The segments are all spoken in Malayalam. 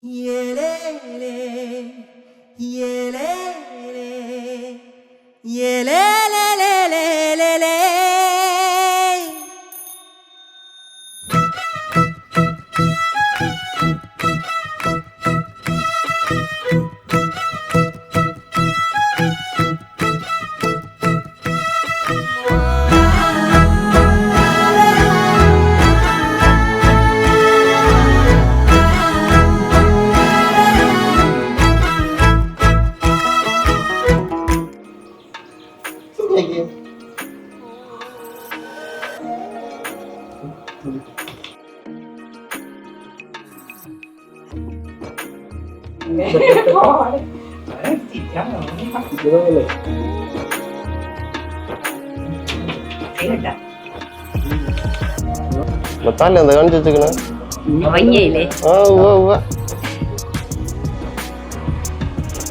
Yelele, yelele, yelelelelelele. മത്താല്ലേ എന്താ കാണിച്ചു വെച്ചേക്കണേ?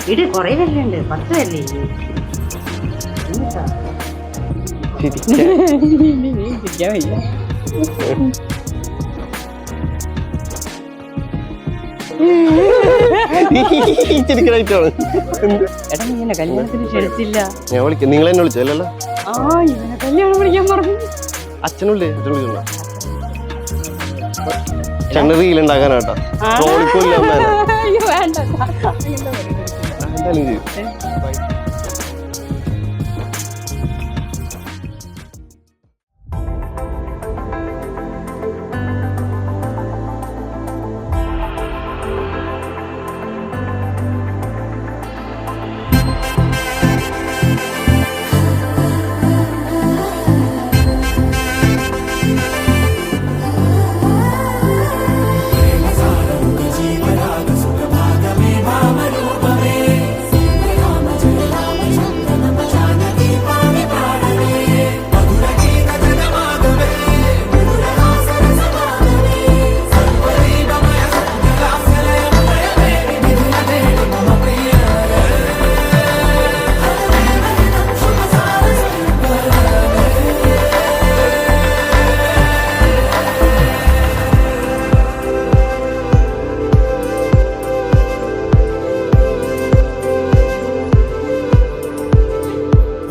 വീട് കൊറേ വല്ലുണ്ട്, 10 വല്ലേ. കല്യാണത്തിന് ക്ഷണിച്ചില്ല. ഞാൻ വിളിക്കാം, നിങ്ങൾ എന്നെ വിളിച്ചല്ലോ. ഇവനെ കല്യാണം വിളിക്കാൻ പറഞ്ഞു. അച്ഛനുള്ളേ, അച്ഛൻ വിളിക്കണ്ട. ചണ്ട റീലുണ്ടാക്കാനാട്ടാ.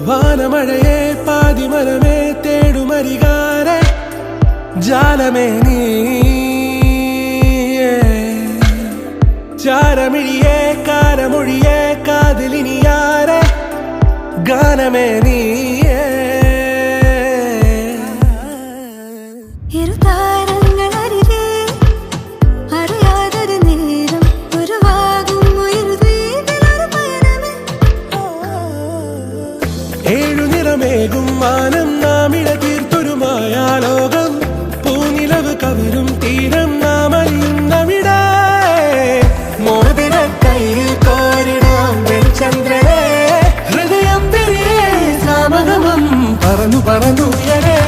വാനമഴയെ പാതിമരമേ തേടുമരികാരെ ജാലമേ നീ ചാരമിഴിയെ കാരമൊഴിയെ കാതിലിനിയാരെ ഗാനമേ നീ ഏഴുനിറമേകും മാനം നാമിട തീർത്തൊരു മായാലോകം പൂനിലവ് കവരും തീരം നാം അറിയുന്നവിട മോതിര കയ്യിൽ കോരിടാം ചന്ദ്രനെ ഹൃദയം തിരികെ സാമഗമം പറന്നു പറന്നുയരേ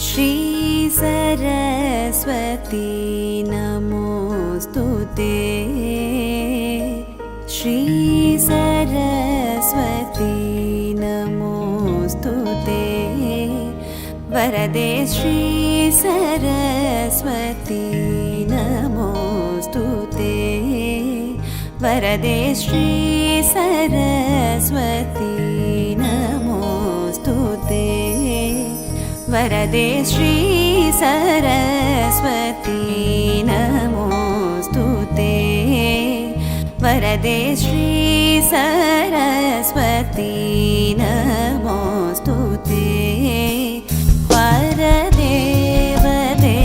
श्री सरस्वती नमोस्तुते श्री सरस्वती नमोस्तुते वरदे श्री सरस्वती नमोस्तुते वरदे श्री सरस्वती नमोस्तुते वरदे श्री सरस्वती नमोस्तुते वरदे श्री सरस्वती नमोस्तुते परदेवते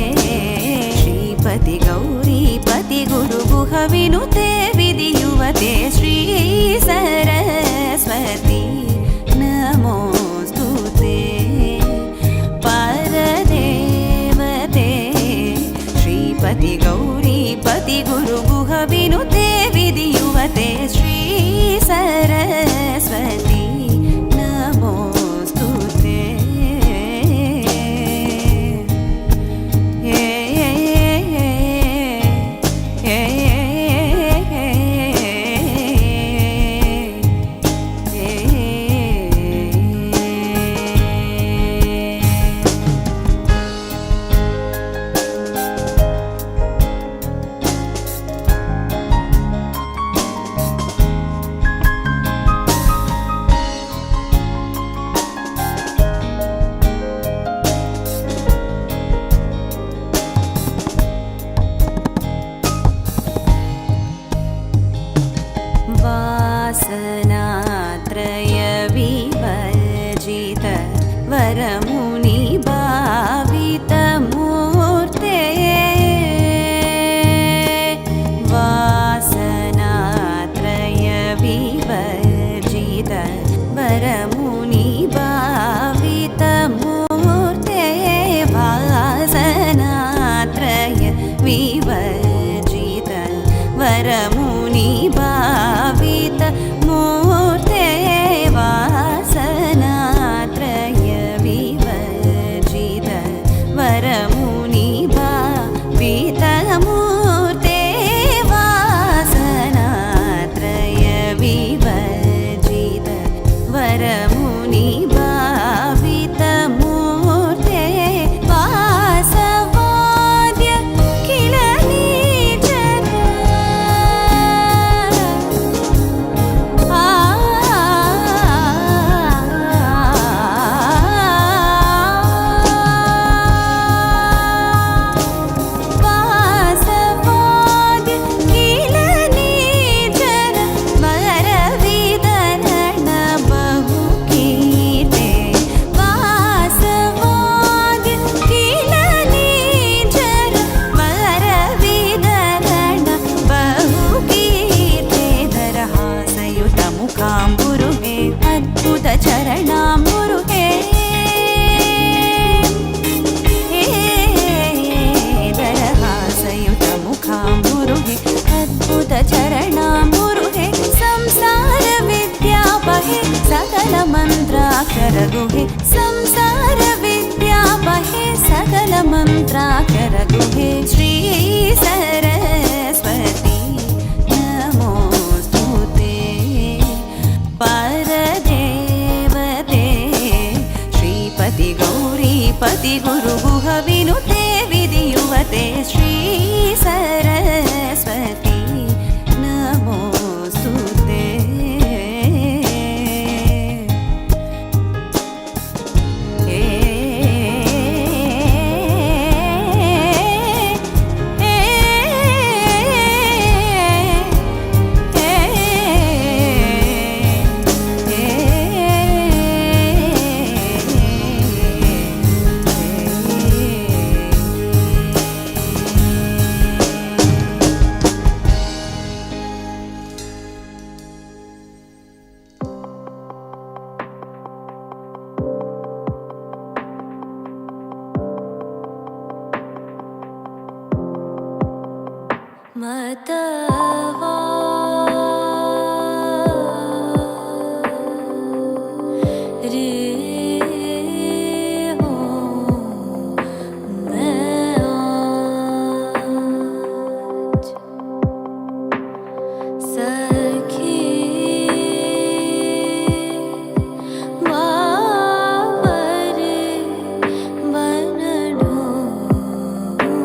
श्रीपति गौरीपति गुरुगुह विनुते विधियुवते श्री सरस्वती नमोस्तुते परदेवते श्रीपति गौरीपति गुरुगुह विनुते विधियुवते श्री सरस्वती नमोस्तुते वासनात्रय विवर्जित वरमुनि भावित मूर्ते वासनात्रय विवर्जित वरमुनि भावित मूर्ते वासनात्रय विवर्जित वरमुनि भावित मूर्ते वासनात्रय विवर्जित वरमुनि भावित मूर्ते वासनात्रय विवर्जित वरमुनि भावित मूर्ते वासवाद्य किल नीचर वासवाद्य किल नीचर वरवितरण बहुकीर्ते वासवाद्य किल नीचर वरवितरण बहुकीर्ते दरहासयुत मुखाम्बुरुहे अद्भुत चरणाम्बुरुहे दरहासयुत मुखाम्बुरुहे अद्भुत चरणाम्बुरुहे संसार विद्यापहे सकल मन्त्राक्षर गुहे संसार विद्यापहे सकल मन्त्राक्षर गुहे श्री सरस्वती नमोस्तुते परदेवते श्रीपति गौरीपति गुरुगुह विनुते विधियुवते श्री सरस्वती नमोस्तुते मतवा रे हो मैं आज सखी बाबर बन ढूंढूं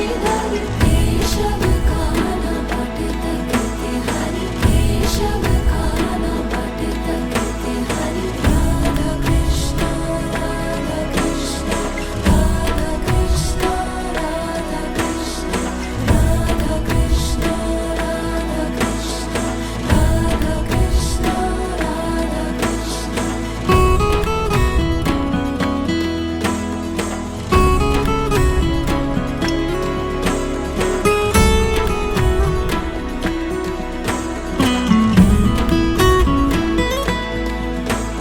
ऋषिधरि केशव काना पठित कीर्ति हरि केशव काना पठित कीर्ति हरि राधा कृष्ण राधा कृष्ण राधा कृष्ण राधा कृष्ण राधा कृष्ण राधा कृष्ण राधा कृष्ण राधा कृष्ण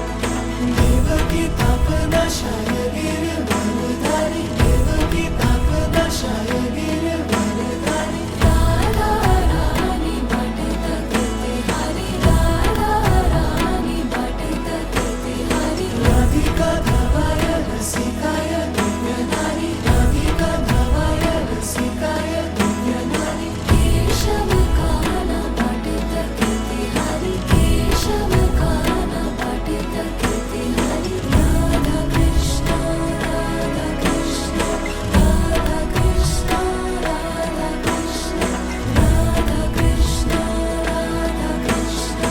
देवकी तापनाशाय गिरिवरधारी देवकी तापनाशाय गिरिवरधारी राधा रानी पठित कीर्ति हरि राधा रानी पठित कीर्ति हरि राधिका धवाय रसिकाय दिव्यनारी राधिका धवाय रसिकाय दिव्यनारी केशव काना पठित कीर्ति हरि केशव काना पठित कीर्ति हरि राधा कृष्ण राधा कृष्ण राधा कृष्ण राधा कृष्ण राधा कृष्ण राधा कृष्ण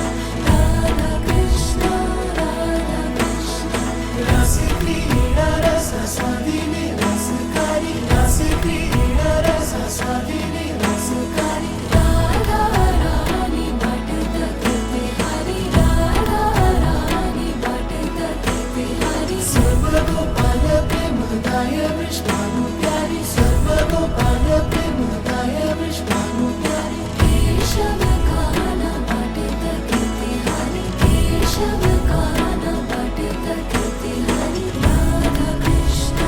राधा कृष्ण राधा कृष्ण रासक्रीडा रसस्वादिनी रसकारी रासक्रीडा रसस्वादिनी रसकारी राधा रानी पठित कीर्ति हरि राधा रानी पठित कीर्ति हरि सर्वगोपाल प्रेमदाय विष्णुप्यारी सर्वगोपाल प्रेमदाय विष्णुप्यारी केशव काना पठित कीर्ति हरि केशव काना पठित कीर्ति हरि राधा कृष्ण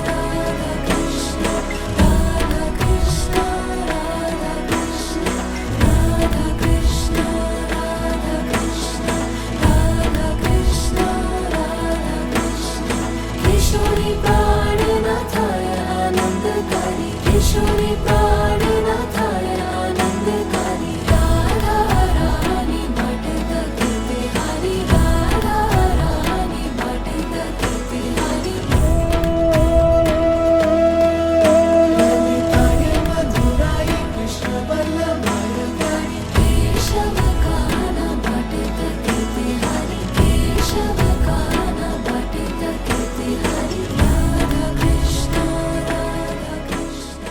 राधा कृष्ण राधा कृष्ण राधा कृष्ण राधा कृष्ण राधा कृष्ण राधा कृष्ण राधा कृष्ण किशोरी प्राणनाथाय आनंदकारी किशोरी प्राणनाथाय आनंदकारी राधा रानी पठित कीर्ति हरि राधा रानी पठित कीर्ति हरि ललिताय मधुराय कृष्ण वल्लभाय प्यारी केशव काना पठित कीर्ति हरि केशव काना पठित कीर्ति हरि राधा कृष्ण राधा कृष्ण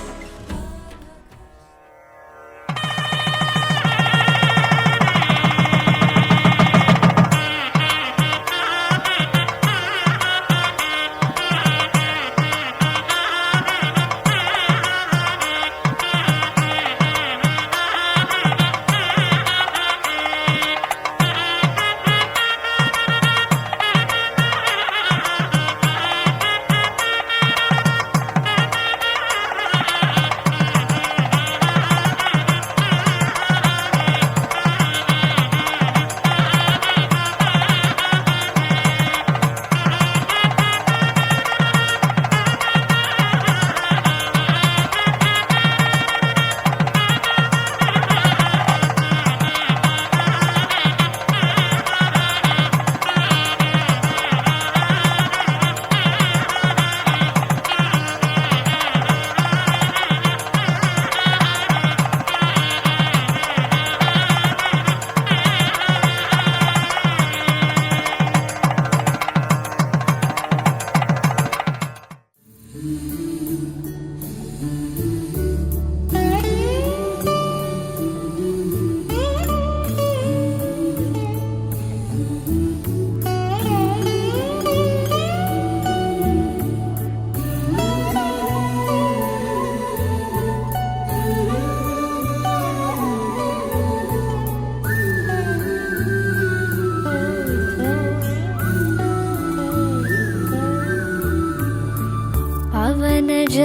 पवनज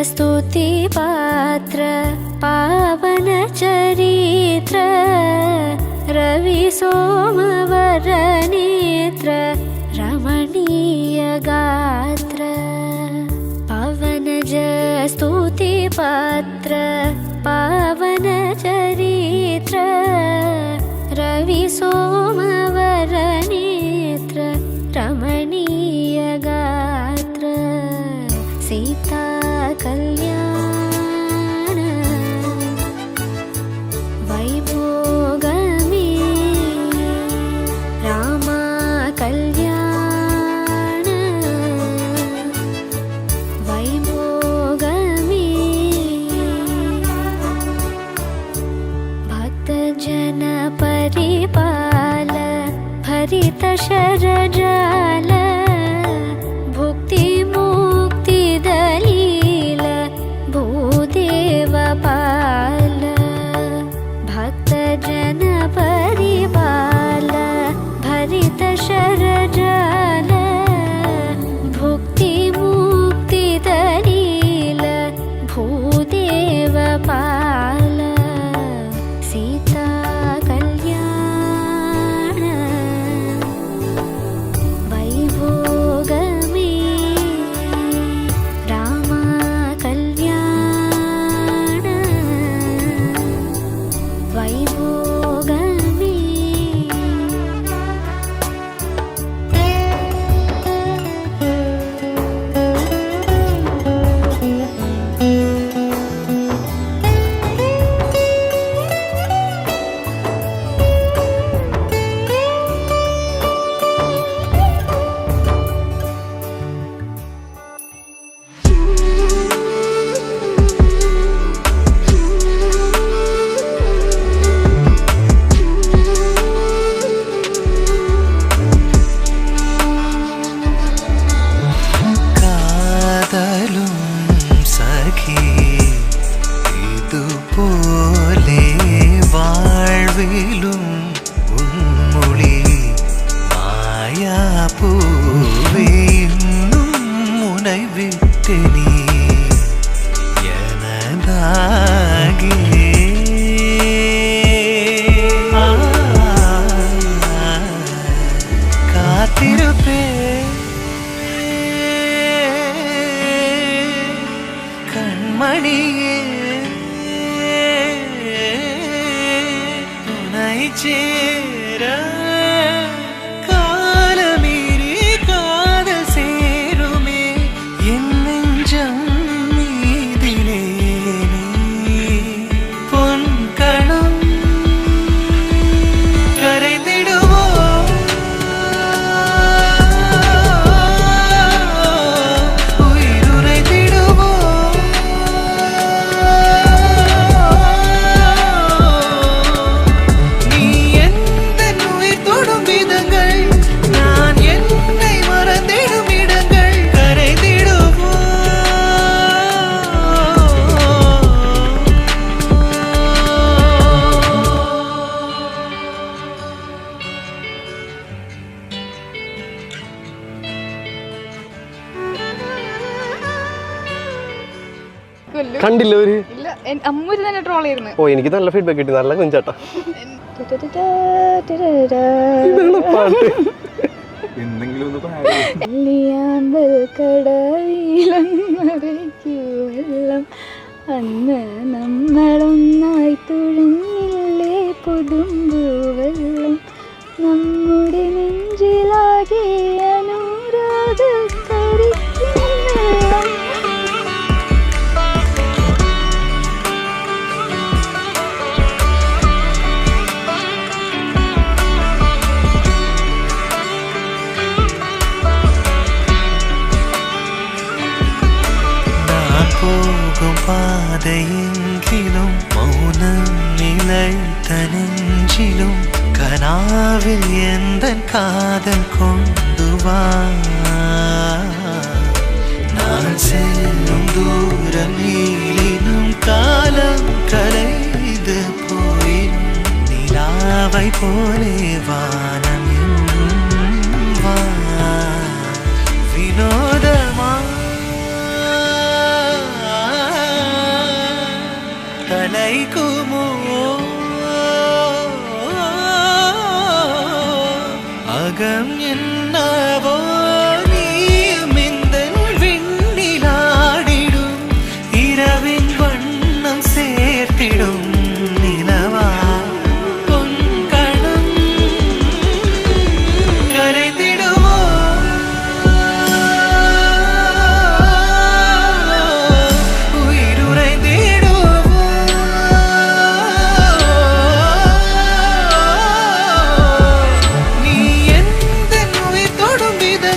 स्तुति पात्र पावन चरित्र रवि सोमवर नेत्र रमणीय गात्र पवनज स्तुति पात्र पावन चरित्र रवि सोमवर नेत्र रमणीय गात्र सीता कल्याण भरित शरजाल भुक्ति मुक्ति दलील भूदेव पाल भक्त जन परिपाल भरित शरजाल भुक्ति मुक्ति दलील भूदेव पाल सीता कल्याण वैभोगमे राम कल्याण वैभोगमे കാതലും സഖി ഇതുപോലെ വാഴ്വിലും ഉൺമൊഴി മായാപ്പൂവേ இன்னும் முனை விட்டு நீ எனதாகி காத்திருப்பேன் கண்மணியே துணை சேர காலமீறி காதல் சேருமே என் நெஞ்சம் மீதிலே நீ பொன் கணம் கரைந்திடுவோ உயிருரைத்திடுவோ நீ எந்த உயிர் தொடும் விதங்கள் நான் என்னை மறந்திடும் இடங்கள் கரைந்திடுவோ കണ്ടില്ല ഒരു ഇല്ല അമ്മൂര് തന്നെ ട്രോൾ ചെയ്യുന്നു. ഓ എനിക്ക് നല്ല ഫീഡ്ബാക്ക് കിട്ടി, നല്ല കുഞ്ചാട്ടാ. ഇതാണ് പാട്ട്. കല്യാമ്പൽ കടവിലൊന്നരയ്ക്കു വെള്ളം അന്ന് നമ്മളൊന്നായി തുഴഞ്ഞില്ലേ പുതുമ്പു വെള്ളം നമ്മുടെ നെഞ്ചിലാകെ അനുരാഗ കരിക്കും വെള്ളം. நான் போகும் பாதையெங்கிலும் மௌனம் நிலைத்த நெஞ்சிலும் கனாவில் எந்தன் காதல் கொண்டு வா. நான் செல்லும் தூரம் நீளினும் காலம் கரைந்து போயினும் நிலாவை போலே வானம் இன்னும் வா. வினோதமா கலைக்குமோ அகம் என்னவோ நீயும் எந்தன் விண்ணிலாடிடும் இரவின் வண்ணம் சேர்த்திடும் நிலவா பொன்கணம் கரைந்திடுவோ உயிருரைந்திடுவோ நீ எந்த உயிர் தொடும் விதங்கள்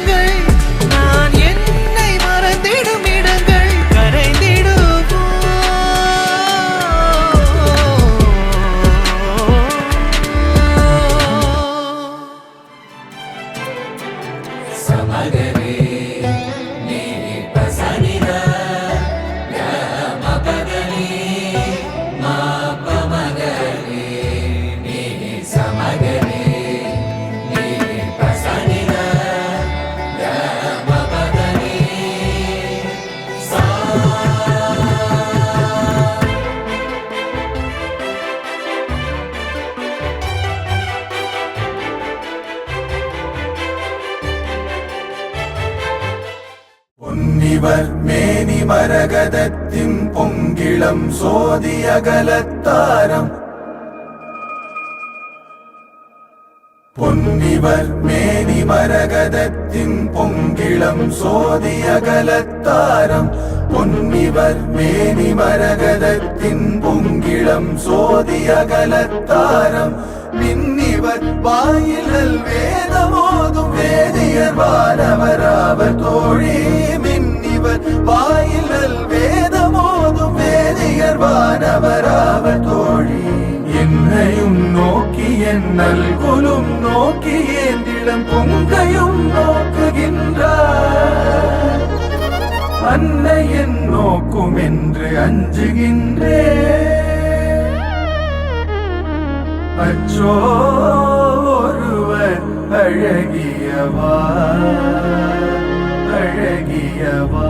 പൊന്നിവർ മേനി മരകതത്തിൻ പൊങ്കിളം സോതിയകലത്താരം പൊന്നിവർ മേനി മരകതത്തിൻ പൊങ്കിളം സോതിയകലത്താരം പൊന്നിവർ മേനി മരകതത്തിൻ പൊങ്കിളം സോതിയകലത്താരം മിന്നിവർ വായിലൽ വേദമോതും വേദിയർ വാനവരാവർ തോഴി മിന്നിവർ വായിലൽ വേദമോതും വേദിയർ വാനവരാവർ തോഴി എന്നെയും നോക്കി എന്നൽകുലും നോക്കി ഏന്തിളം പൊങ്കയും നോക്കുകിன்ற அன்னையன் நோக்கும் என்று அஞ்சுகின்றே அச்சோ ஒருவர் அழகியவா அழகியவா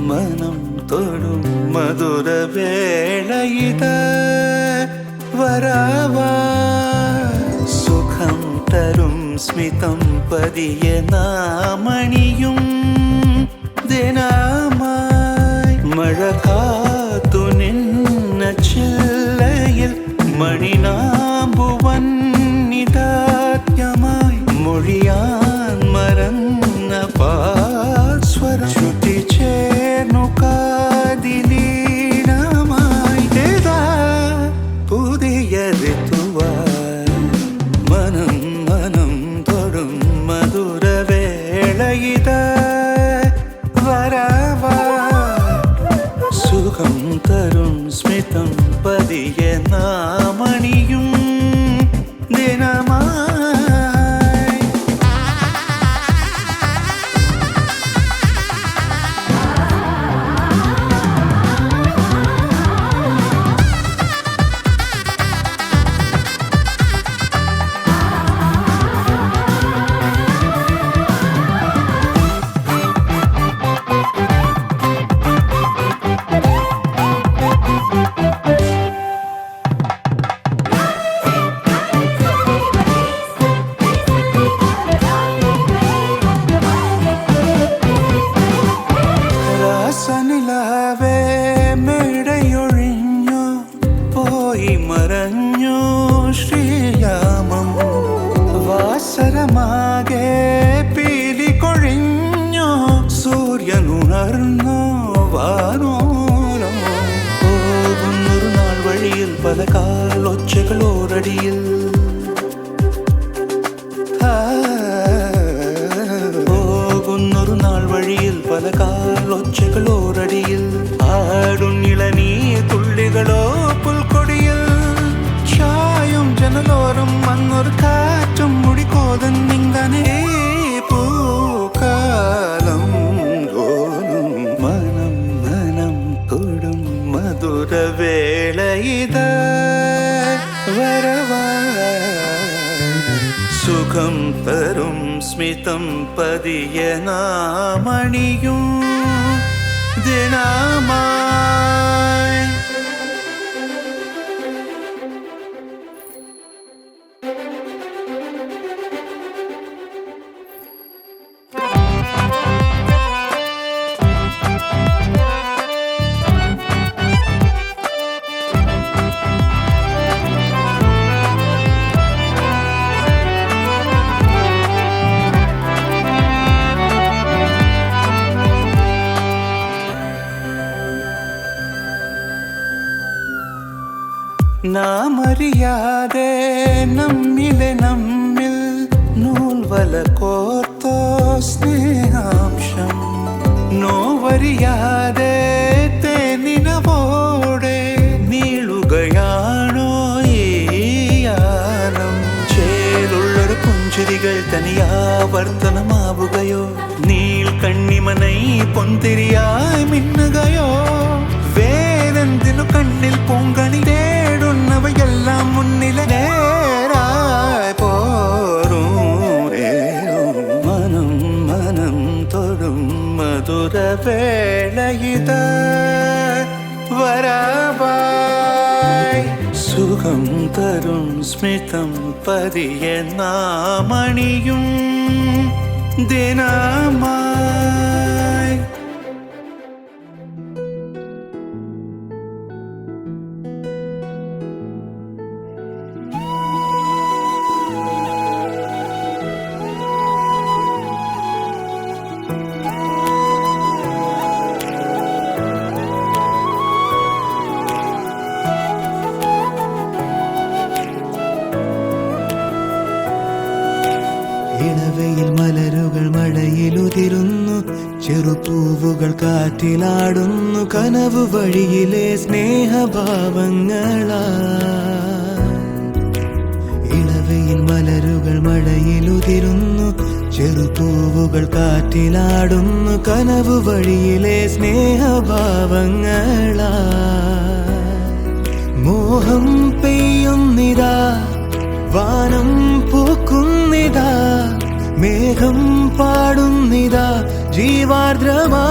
മനം തൊടും മധുര വേളയിത വരവാ സുഖം തരും സ്മിതം പതിയെ നാമണിയും ദിനമായി മഴ കാത്തു നിന്ന ചില്ലയിൽ മണിനാമ്പുവന്നിതാത്യമായി മൊഴിയാൻ മറന്ന പാസ്വരം ശ്രുതി ചേർന്നു കാതിലീനമായി ഇതാ പുതിയ ഋതുവായി മനം മനം തൊടും മധുര വേളയിത വരവാ സുഖം തരും സ്മിതം പതിയെ നാമണിയും ദിനമായി രാസനിലാവേ മേടയൊഴിഞ്ഞു പോയി മറഞ്ഞു ശ്രീയാമം വാസരമാകെ പീലി കൊഴിഞ്ഞു സൂര്യനുണർന്നു വാനോരം പോകുന്നൊരു നാൾ വഴിയിൽ പല കാലൊച്ചകൾ ഓരടിയിൽ പോകുന്നൊരു നാൾ വഴിയിൽ പല കാലൊച്ചകൾ ഓരടിയിൽ ആടുന്നിളനീ തുള്ളികളോ പുൽക്കൊടിയിൽ ചായും ജനലോരം വന്നൊരു കാറ്റും മുടിക്കോതന്നിങ്ങനെ പൂക്കാലം തോന്നും മനം മനം തൊടും മധുര വേളയിത വരവാ സുഖം തരും സ്മിതം പതിയെ നാമണിയും ദിനമായി നാമറിയാതെ നമ്മിൽ നൂൽവല കോർത്തോ സ്നേഹാംശം നോവറിയാതെ തേനിനവോടെ നീളുകയാണോ ഈ യാനം ചേലുള്ളൊരു പുഞ്ചിരികൾ തനിയാവർത്തനമാവുകയോ നീൽ കണ്ണിമനൈ പൊന്തിരിയായി മിന്നുകയോ വേറെന്തിനു കണ്ണിൽ പൂങ്കണി തേടുന്നവയെല്ലാം മുന്നിലെ നേരായി പോരും മനം മനം തൊടും മധുര വേളയിത വരവായി സുഖം തരും സ്മിതം പതിയെ നാമണിയും ദിനമായി ഇളവയിൽ മലരുകൾ മഴയിലുതിരുന്നു ചെറുപൂവുകൾ കാറ്റിലാടുന്നു കനവ് വഴിയിലെ സ്നേഹഭാവങ്ങളാ ഇളവയിൽ മലരുകൾ മഴയിലുതിരുന്നു ചെറുപൂവുകൾ കാറ്റിലാടുന്നു കനവ് വഴിയിലെ സ്നേഹഭാവങ്ങളാ മോഹം പെയ്യുന്നിതാ വാനം പൂക്കുന്നിതാ മേഘം പാടുന്നിതാ ജീവാർദ്രമാ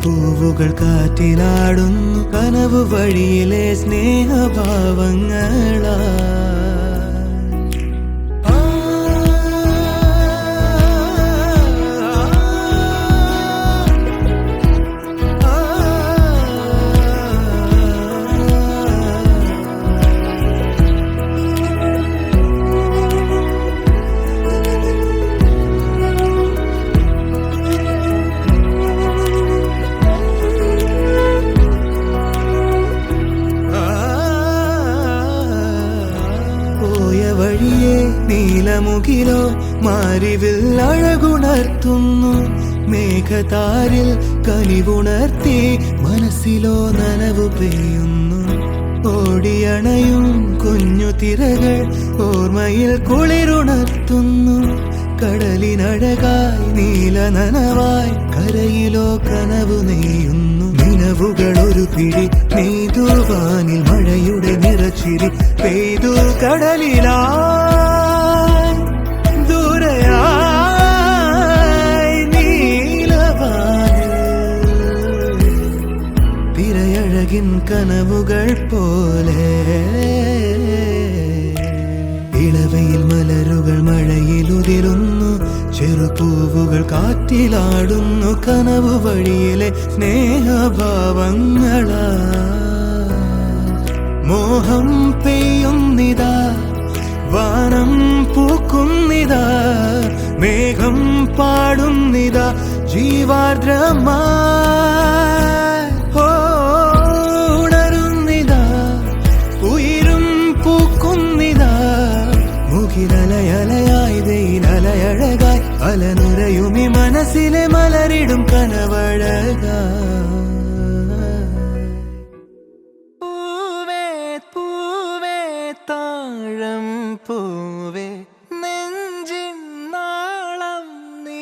ചെറുപൂവുകൾ കാറ്റിലാടുന്നു കനവ് വഴിയിലെ സ്നേഹഭാവങ്ങളാ വഴിയേ നീലമുകിലോ മാരിവിൽ അഴകുണർത്തുന്നു മേഘതാരിൽ കനിവുണർത്തി മനസ്സിലോ നനവു പെയ്യുന്നു ഓടിയണയും കുഞ്ഞു തിരകൾ ഓർമ്മയിൽ കുളിരുണർത്തുന്നു കടലിനഴകായി നീല നനവായി കരയിലോ കനവു നെയ്യുന്നു നിലവുകൾ ഒരു പിടി നെയ്തുവാനിൽ മഴയുടെ നിറച്ചിരി പെയ്തു കടലിലായി ദൂരയായി നീലവാനിൽ തിരയഴകിൻ കനവുകൾ പോലെ ഇളവയിൽ മലരുകൾ മഴയിലുതിരുന്നു ചെറുപൂവുകൾ കാറ്റിലാടുന്നു കനവ് വഴിയിലെ സ്നേഹഭാവങ്ങളാ മോഹം പെയ്യുന്നിതാ വാനം പൂക്കുന്നിതാ മേഘം പാടുന്നിതാ ജീവാർദ്രമായി ഉണരുന്നിതാ ഉയരും പൂക്കുന്നിതാ മുകിലലയലയായി വെയിലലയഴകായി അലനുരയുമി മനസ്സിലെ മലരിടും കനവഴക പൂവേ പൂവേ താഴം പൂവേ നെഞ്ചിൻ നാളം നീ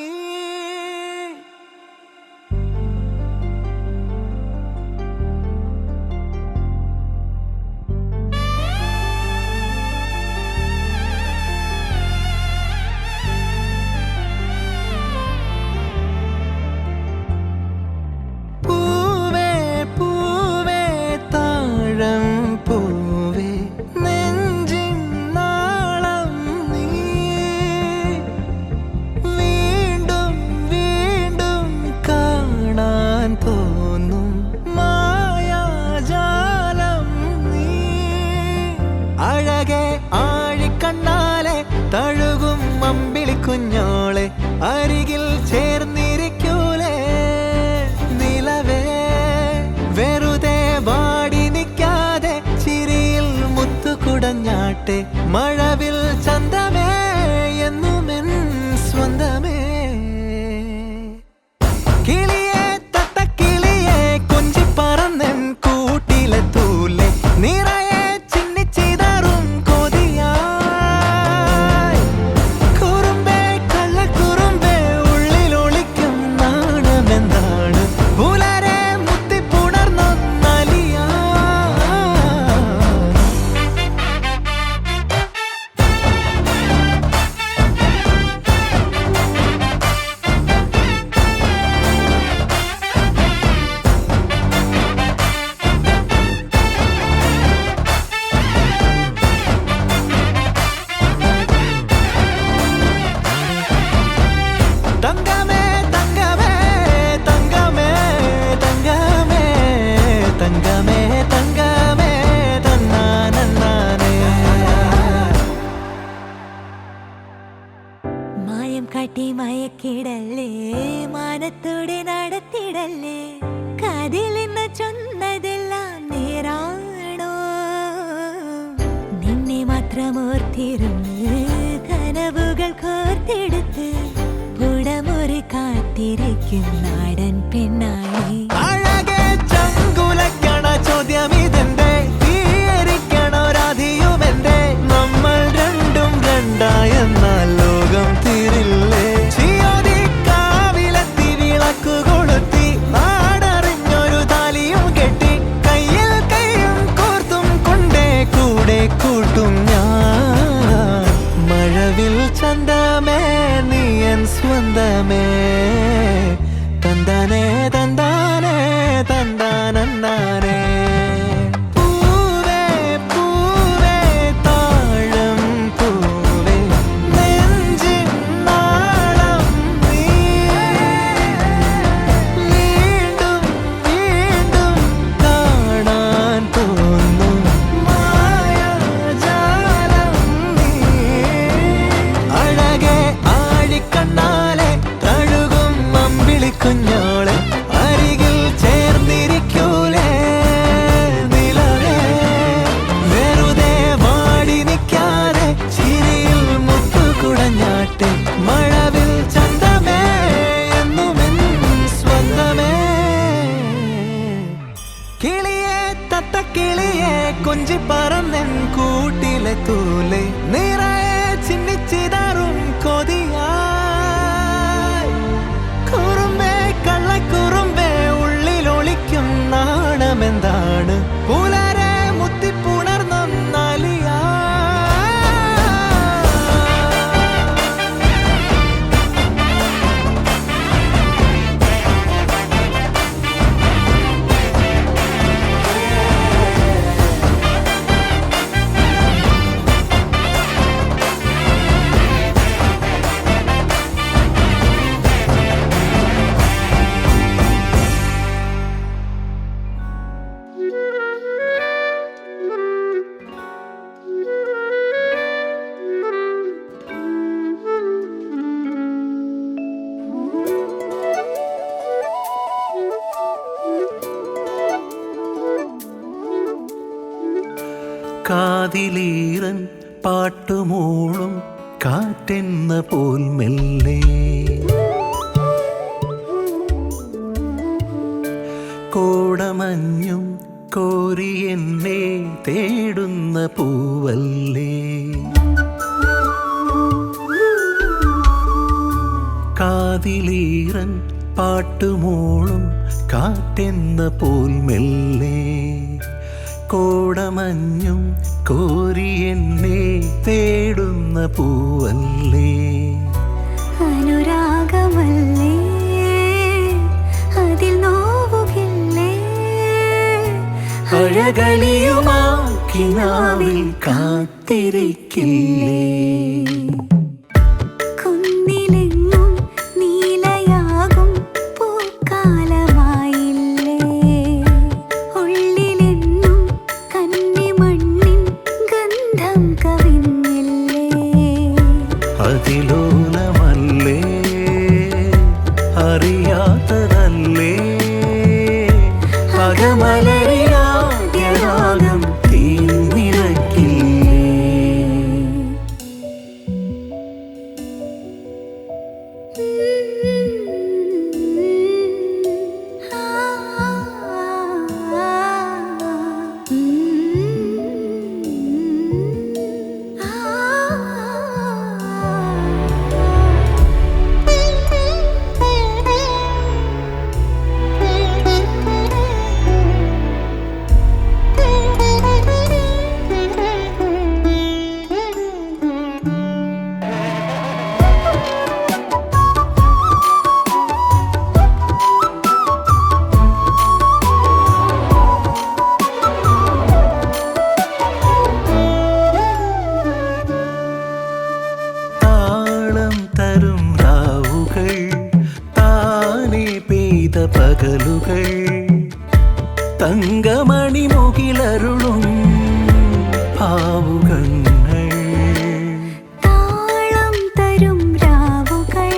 തഴുകും അമ്പിളി കുഞ്ഞോളെ അരികിൽ ചേർന്നിരിക്കൂലേ നിലവേ വെറുതെ വാടി നിൽക്കാതെ ചിരിയിൽ മുത്തുകുടഞ്ഞാട്ടെ മഴവിൽ ചന്തമേ എന്നുമെൻ സ്വന്തമേ കിളിയെ തത്തക്കിളിയെ കൊഞ്ചി പറന്നൻ കൂട്ടിലെത്തൂലെ നിറയെ ചിന്നിച്ചിതറും കൊതിയാ കാട്ടി മയക്കിടല്ലേ മാനത്തോടെ നടത്തിടല്ലേ കാതിലിന്ന് ചൊന്നതെല്ലാം നേരാണോ നിന്നെ മാത്രം ഓർത്തിരുന്ന് കനവുകൾ കോർത്തെടുത്ത് പുടമുറി കാത്തിരിക്കും നാടൻ പെണ്ണായി അഴകെ ചങ്കുലക്കണ ചോദ്യമിതെന്റെ തീയരിക്കണോ രാധിയുമെന്റെ നമ്മൾ രണ്ടും രണ്ടായെന്നാൽ ലോകം തീരില്ലേ ചിയോദിക്കാവിലെത്തി വിളക്കു കൊളുത്തി നാടറിഞ്ഞൊരു താലിയും കെട്ടി കയ്യിൽ കൈയും കോർത്തും കൊണ്ടേ കൂടെ കൂട്ടും ഞാൻ മഴവിൽ ചന്തമേ നീയൻ സ്വന്തമേ തന്താനേ തന്താനേ കേട്ടെ മഴവിൽ ചന്തമേ എന്നുമെൻ സ്വന്തമേ കിളിയെ തത്തക്കിളിയെ കൊഞ്ചി പറന്നെൻ കൂട്ടിലെ തൂലെ നിറയെ ചിന്നിച്ചിതാറും കൊതിയായി കുറുമ്പേ കള്ളക്കുറുമ്പേ ഉള്ളിലൊളിക്കും നാണമെന്താണ് പുലരെ മുത്തിപ്പുണർന്നാലിയാ കാതിലീറൻ പാട്ടുമൂളും കാറ്റെന്ന പോൽ മെല്ലെ കോടമഞ്ഞും കോരി എന്നെ തേടുന്ന പൂവല്ലേ കാതിലീറൻ പാട്ടുമൂളും കാറ്റെന്ന പോൽ മെല്ലെ കോടമഞ്ഞും കോരി എന്നെ തേടുന്ന പൂവല്ലേ അനുരാഗമല്ലേ അതിൽ നോവുകില്ലേ അഴകളിയുമാക്കിനാവിൽ കാത്തിരിക്കില്ലേ കുന്നിലെങ്ങും നീലയാകും പൂക്കാലമായില്ലേ ഉള്ളിലെന്നും കന്നിമണ്ണിൻ ഗന്ധം കവിഞ്ഞില്ലേ അതിലോലമല്ലേ അറിയാത്തതല്ലേ അകമലരിയാദ്യരാഗം തീർന്നിറക്കില്ലേ താളം തരും രാവുകൾ താനെ പെയ്ത പകലുകൾ തങ്കമണി മുകിലരുളും ഭാവുകങ്ങൾ താളം തരും രാവുകൾ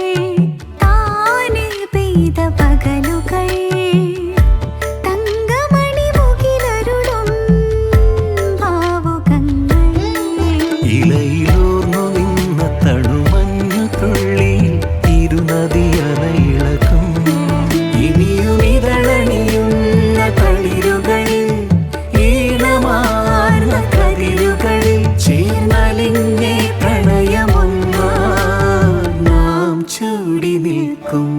താനെ പെയ്ത പകലുകൾ തങ്കമണി മുകിലരുളും ഭാവുകങ്ങൾ ഇലയിലൂർന്നു നിന്ന തണുമഞ്ഞു തുള്ളിയിൽ ഇരുനദിയലയിളക്കും ഇനിയും ഇതളണിയുന്ന കളിരുകളിൽ ഈണമാർന്ന കതിരുകളിൽ ചേർന്നലിഞ്ഞേ പ്രണയമൊന്നാ നാം ചൂടി നിൽക്കും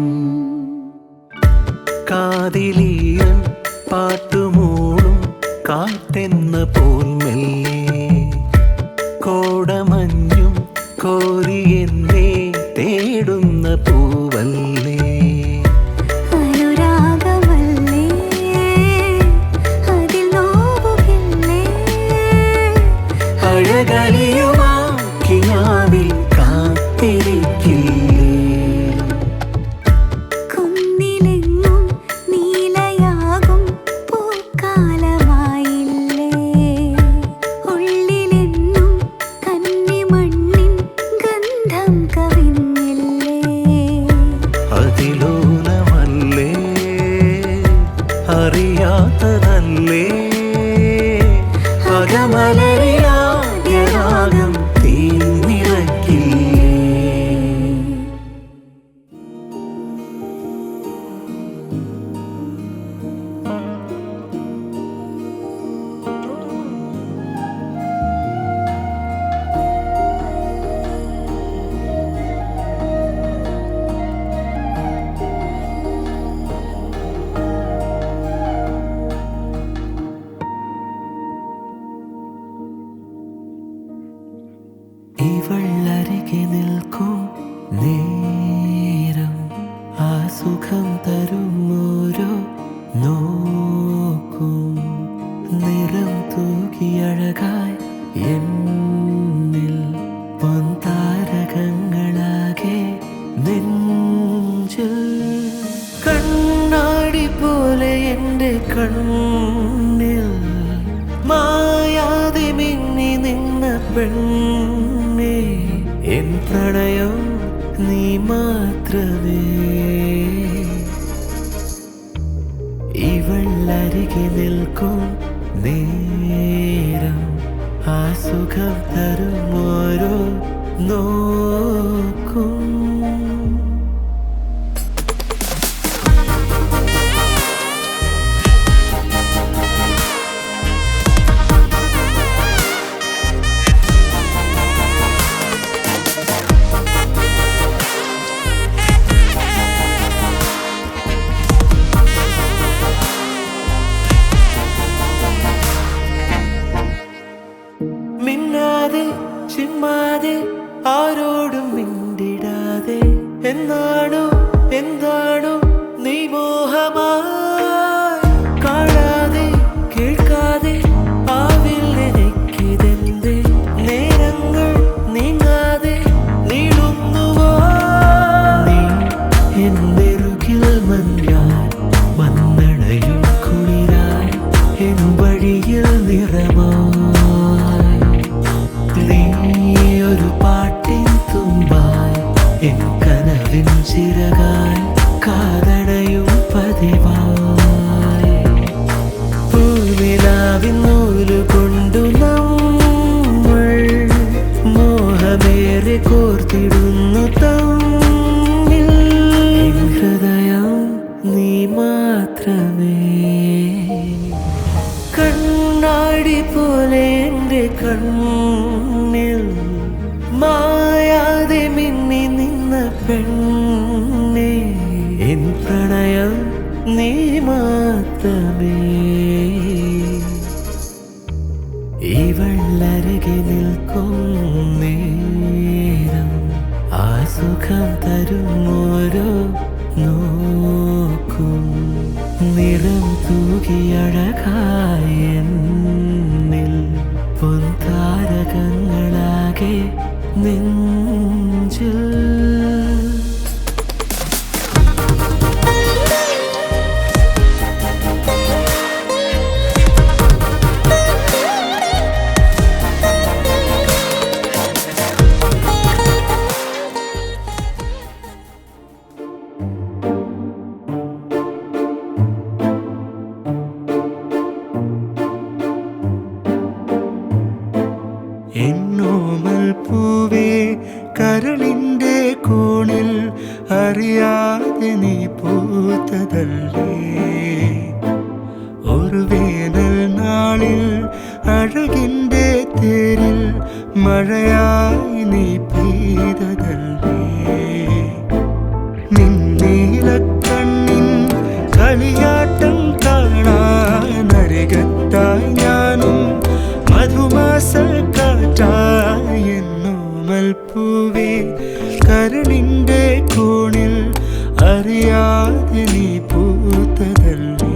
കാതിലീയൻ പാട്ടുമൂളും കാറ്റെന്ന പോൽ മെല്ലെ കോടമഞ്ഞും കോരി എന്നെ തേടുന്ന പൂവല്ലേ അനുരാഗമല്ലേ അതിൽ നോവുകില്ലേ അഴകളിയുമാക്കിനാവിൽ കാത്തിരിക്കില്ലേ കുന്നിലെങ്ങും നീല കണ്ണിൽ മായാതെ മിന്നി നിന്ന പെണ്ണേ എൻ പ്രണയം നീ മാത്രമേ ഇവൾ അരികെ നിൽക്കും നേരം ആ സുഖം തരും ഓരോ നോക്കും മിന്നാതെ ചിമ്മാതെ ആരോടും മിണ്ടിടാതെ എന്നാണോ എന്താണോ നീ മോഹമായി കാണാതെ കേൾക്കാതെ ആവില്ലെനിക്കിതെന്തേ നേരങ്ങൾ നീങ്ങാതെ നീളുന്നുവോ നീ എന്നെറുകിൽ മഞ്ഞാൽ വന്നണയും കുളിരായി എൻ വഴിയിൽ നിറമായി ഒരു പാട്ടിൻ തുമ്പായി എൻ കനവിൻ ചിറകായി കാതടയും പതിവായി പൂനിലാവിൻ നൂല് കൊണ്ടു നമ്മൾ മോഹമേറെ കോർത്തിടുന്നു തമ്മിൽ എൻ ഹൃദയം നീ മാത്രമേ കണ്ണാടി പോലെ എൻ്റെ കണ്ണിൽ മായാതെ മിന്നി നിന്ന പെണ്ണേ എൻ പ്രണയം നീ മാത്രമേ ഇവൾ അരികെ നിൽക്കും നേരം ആ സുഖം തരും ഓരോ നോക്കും നിറം തൂകിയഴകായ എന്നിൽ പൊൻതാരകങ്ങളാകെ നെഞ്ചിൽ എന്നോമൽ പൂവേ കരളിൻ്റെ കോണിൽ അറിയാതെ നീ പൂത്തതല്ലേ ഒരു വേനൽ നാളിൽ അഴകിൻ്റെ തേരിൽ മഴയായി നീ പെയ്തതല്ലേ നിന്നീലക്കണ്ണിൻ കളിയാട്ടം കാണാനരികത്തായി ഞാനും മധുമാസൽ കാറ്റായെന്നോമൽ പൂവേ കരളിൻ്റെ കോണിൽ അറിയാതെ നീ പൂത്തതല്ലേ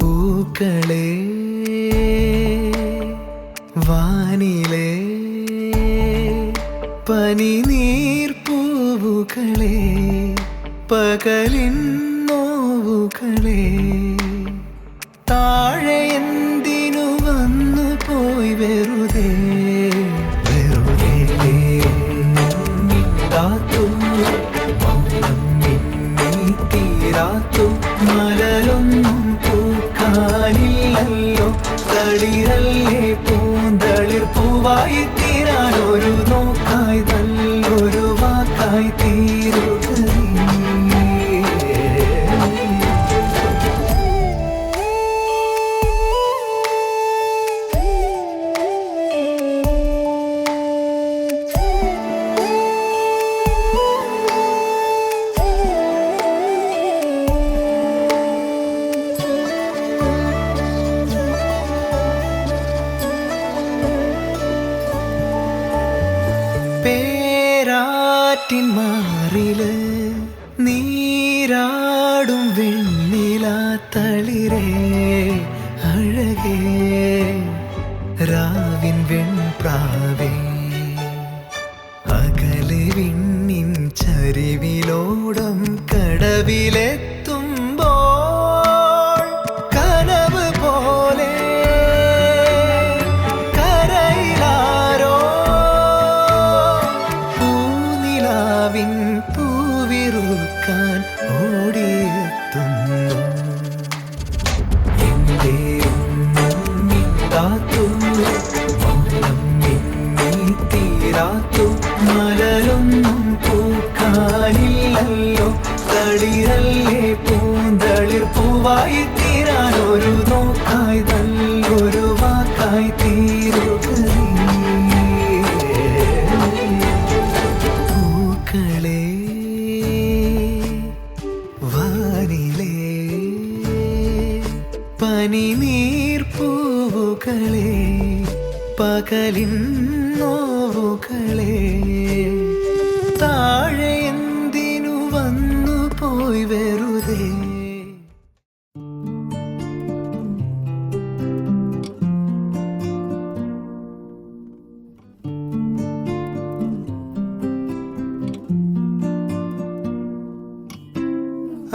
പൂക്കളെ വാനിലെ പനിനീർപ്പൂവുകളെ പകലിൻ നോവുകളെ താഴെ എന്തിനു വന്നു പോയി വെറുതെ വെറുതെ മിണ്ടാത്തു മൗനം മിന്നി തീരാത്തു മലരൊന്നും പൂക്കാനില്ലല്ലോ തളിരല്ലേ പൂന്തളിർ പൂവായി തീരാനൊരു നോക്കായി നല്ലൊരു വാക്കായി തീരുക പേരാറ്റിൻ മാറില് നീരാടും വെണ്ണിലാ തളിരേ അഴകേ രാവിൻ വെൺപ്രാവേ അകലെ വിണ്ണിൻ ചരിവിലോടം കടവിലെത്തുമ്പോൾ കനവ് പോലെ കരയിലാരോ പൂനിലാവിൻ പൂവിറുക്കാൻ ഓടിയെത്തുന്നു എന്റെ മിണ്ടാത്തു മൗനം മിന്നി തീരാത്തു മലരൊന്നും പൂക്കാനില്ലല്ലോ തളിരല്ലേ പൂന്തളിർ പൂവായി തീരാൻ ഒരു നോക്കായി നല്ലൊരു വാക്കായി തീരുക പൂക്കളെ വാനിലേ പനിനീർപ്പൂവുകളെ പകലിൻ നോവുകളെ താഴെ എന്തിനു വന്നു പോയി വെറുതെ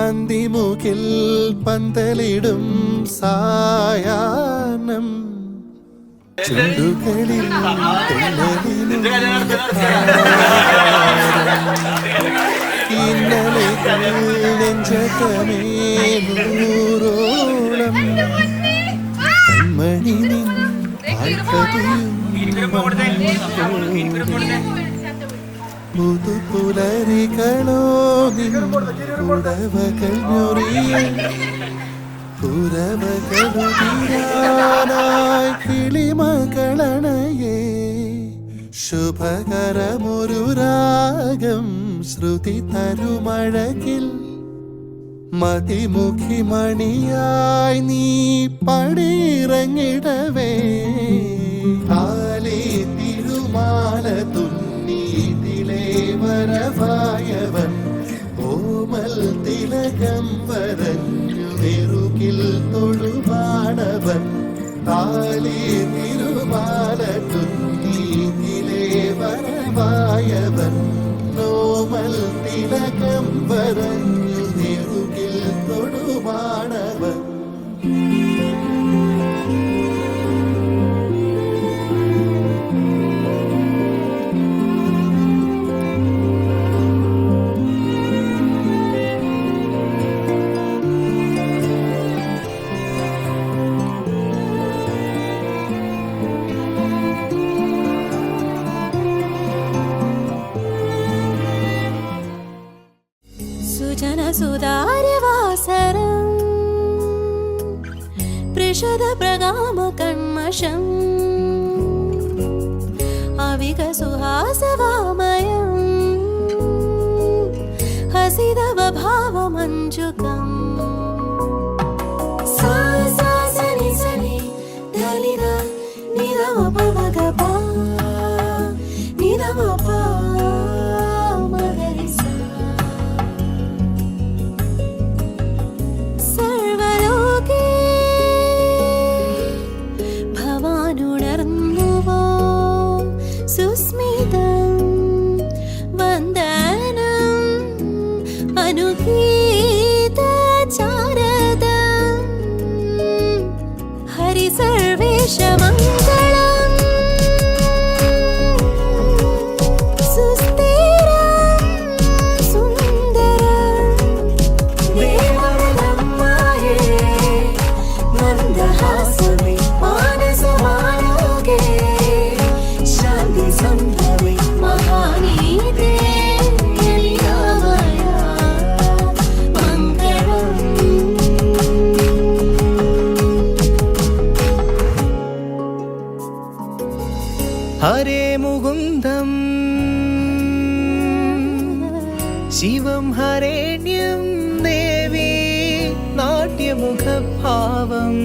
അന്തിമുകിൽ പന്തലിടും സായാഹ്നം ചുണ്ടുകളിൽ ഇന്നലെകൾ നെഞ്ചകമേ നൂറോളം കൺമണി നിൻ പുതുപുലരികളോ നിൻകുടവകൾ ഞൊറിയ പുരവകളുതിരാനായി കിളിമകളണയേ ശുഭകരമൊരു രാഗം ശ്രുതി തരുമഴകിൽ മതിമുഖി മണിയായി നീ പടിയിറങ്ങിടവേ താലി തിരുമാല തുന്നീതിലേ വരവായവൻ ഓമൽ തിലകം വരഞ്ഞു നെറുകിൽ തൊഴുമാണവൻ താലി തിരുമാല തുന്നീതിലേ വരവായവൻ ഓമൽ തിലകം വരഞ്ഞു നെറുകിൽ തൊഴുമാണവൻ സുധാരവാസരം പ്രഷദ പ്രകാമ കന്മഷം അവിക സുഹാസവാമയം ഹസിതവ ഭാവമഞ്ജുകം സാ സാ സനി സനി ധനിധ നിധമ പവഗ പ നിധമ പ സർവേശമംഗളം സുസ്ഥിരം സുന്ദരം ദേവനമ്മായേ മന്ദഹാസമേ മാനസമാലോകേ ശാന്തി സംഭവേ മഹാനീതേ ഹരേ മുകുന്ദം ശിവം ഹരേണ്യം ദേവി നാട്യമുഖഭാവം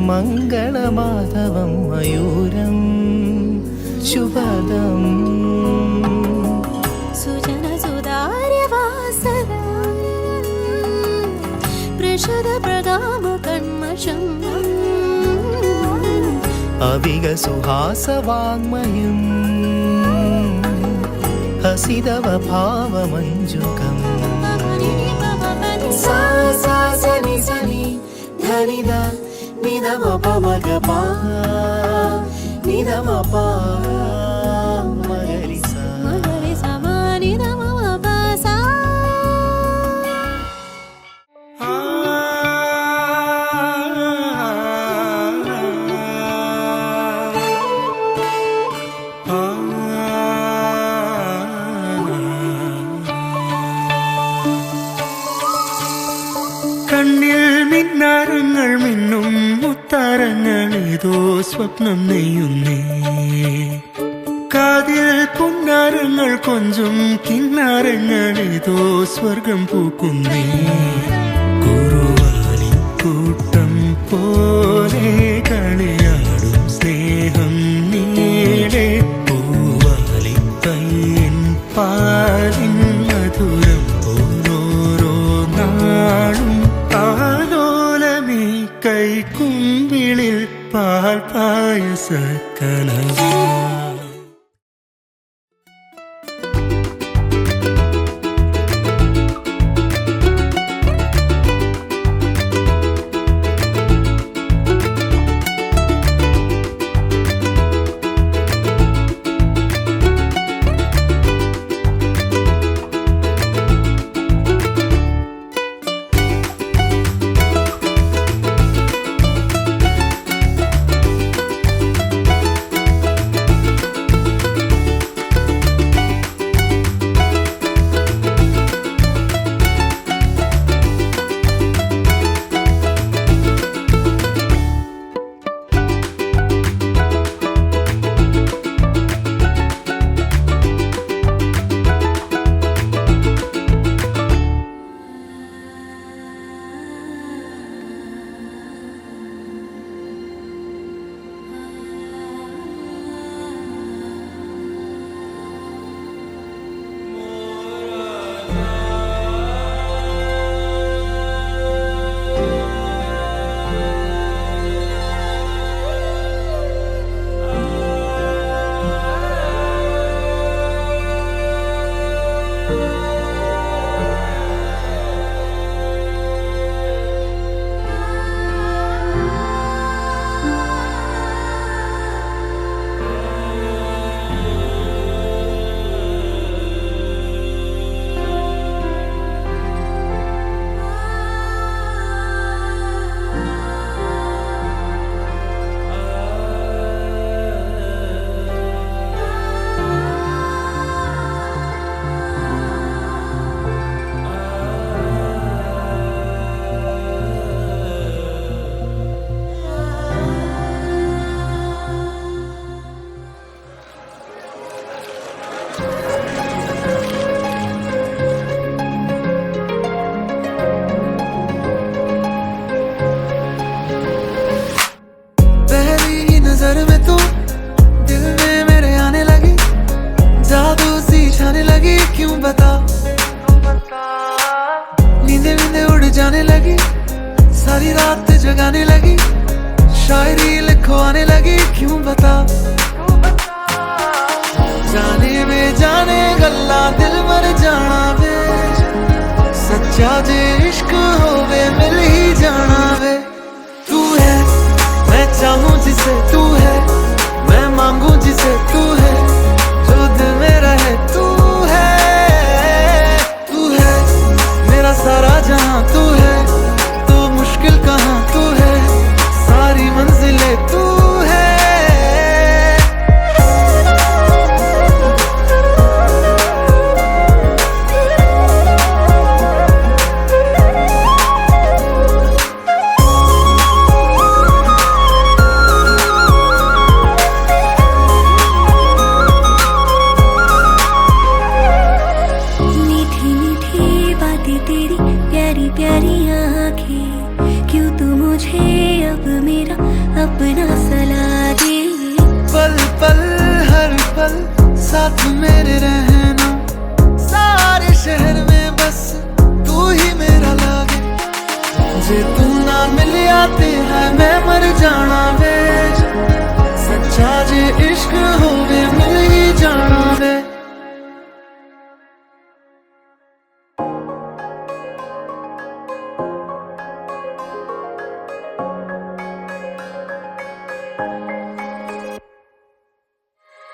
മംഗളമാധവം മയൂരം ശുഭദം Sujana സുതാര്യവാസന പ്രഷദ പ്രഗാമ കന്മഷം അവിക സുഹാസവാങ്മയം ഹസിതവ ഭാവമഞ്ജുകം sa sa sani sani dhani da ni da ma pa ma ga pa ni da ma pa മഗരിസ ma ga re sa ma ni da ma pa sa കണ്ണിൽ മിന്നാരങ്ങൾ മിന്നും മുത്താരങ്ങൾ ഏതോ സ്വപ്നം നെയ്യുന്നേ കാതിൽ പുന്നാരങ്ങൾ കൊഞ്ചും കിന്നാരങ്ങൾ ഏതോ സ്വർഗം പൂക്കുന്നേ കുറുവാലി കൂട്ടം പോലെ കളിയാടും സ്നേഹം നീളെ പൂവാലി പയ്യൻ പാലിൻ മധുരം ഓരോരോ നാളും ആലോലമീ കൈക്കുമ്പിളിൽ പാൽ പായസ കനവാ जाने लगी, सारी रात जगाने लगी, शायरी लिखवाने लगी, क्यों बता। जाने वे जाने गल्ला दिल मर जाना वे, सच्चा जे इश्क होवे मिल ही जाना वे। तू है मैं चाहूं जिसे तू है, मैं मांगू जिसे तू है, जो दिल में रहे तू है। तू है मेरा सारा जहां, तू है तो मुश्किल कहां, तू है सारी मंजिलें तू है। साथ मेरे रहना, सारे शहर में बस तू ही मेरा लागे। जे तू ना मिल आते है मैं मर जाना वे, सच्चा जे इश्क होवे मिल ही जाना वे।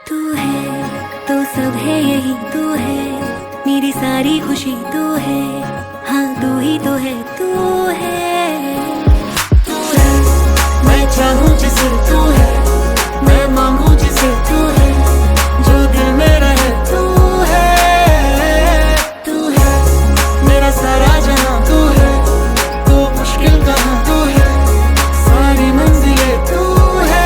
तू है तो सब है, यही तू है मेरी सारी खुशी, तू है हाँ तू ही तो है, तू है। तू है मैं चाहूँ जिसे, तू है मैं मांगू जिसे, तू है जो दिल में रहे, तू है। तू है मेरा सारा जहां, तू है तो मुश्किल कहाँ, तू है सारी मंजिलें, तू है।